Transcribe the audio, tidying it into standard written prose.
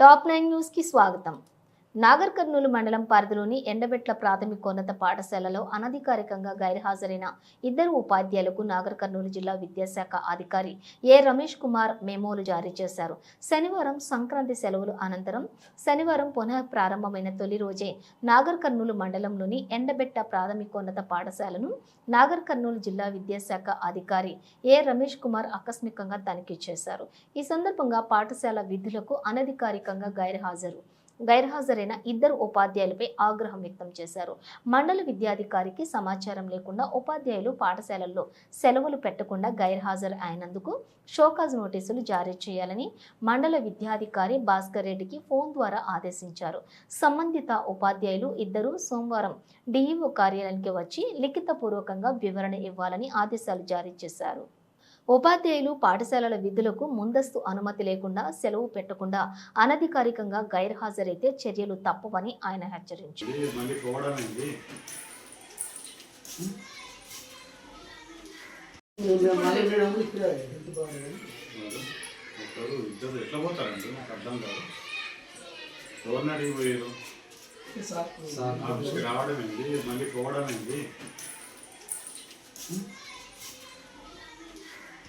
Top 9 news కి స్వాగతం. నాగర్ కర్నూలు మండలం పరిధిలోని ఎండబెట్ల ప్రాథమికోన్నత పాఠశాలలో అనధికారికంగా గైర్హాజరైన ఇద్దరు ఉపాధ్యాయులకు నాగర్ కర్నూలు జిల్లా విద్యాశాఖ అధికారి ఏ రమేష్ కుమార్ మెమోలు జారీ చేశారు. శనివారం సంక్రాంతి సెలవులు అనంతరం శనివారం పునః ప్రారంభమైన తొలి రోజే నాగర్ కర్నూలు మండలంలోని ఎండబెట్ట ప్రాథమికోన్నత పాఠశాలను నాగర్ కర్నూలు జిల్లా విద్యాశాఖ అధికారి ఏ రమేష్ కుమార్ ఆకస్మికంగా తనిఖీ చేశారు. ఈ సందర్భంగా పాఠశాల విధులకు అనధికారికంగా గైర్హాజరైన ఇద్దరు ఉపాధ్యాయులపై ఆగ్రహం వ్యక్తం చేశారు. మండల విద్యాధికారికి సమాచారం లేకుండా ఉపాధ్యాయులు పాఠశాలల్లో సెలవులు పెట్టకుండా గైర్హాజరు అయినందుకు షోకాజ్ నోటీసులు జారీ చేయాలని మండల విద్యాధికారి భాస్కర్ రెడ్డికి ఫోన్ ద్వారా ఆదేశించారు. సంబంధిత ఉపాధ్యాయులు ఇద్దరు సోమవారం డిఈఓ కార్యాలయానికి వచ్చి లిఖితపూర్వకంగా వివరణ ఇవ్వాలని ఆదేశాలు జారీ చేశారు. ఉపాధ్యాయులు పాఠశాలల విధులకు ముందస్తు అనుమతి లేకుండా సెలవు పెట్టకుండా అనధికారికంగా గైర్హాజరైతే చర్యలు తప్పవని ఆయన హెచ్చరించారు. రావడం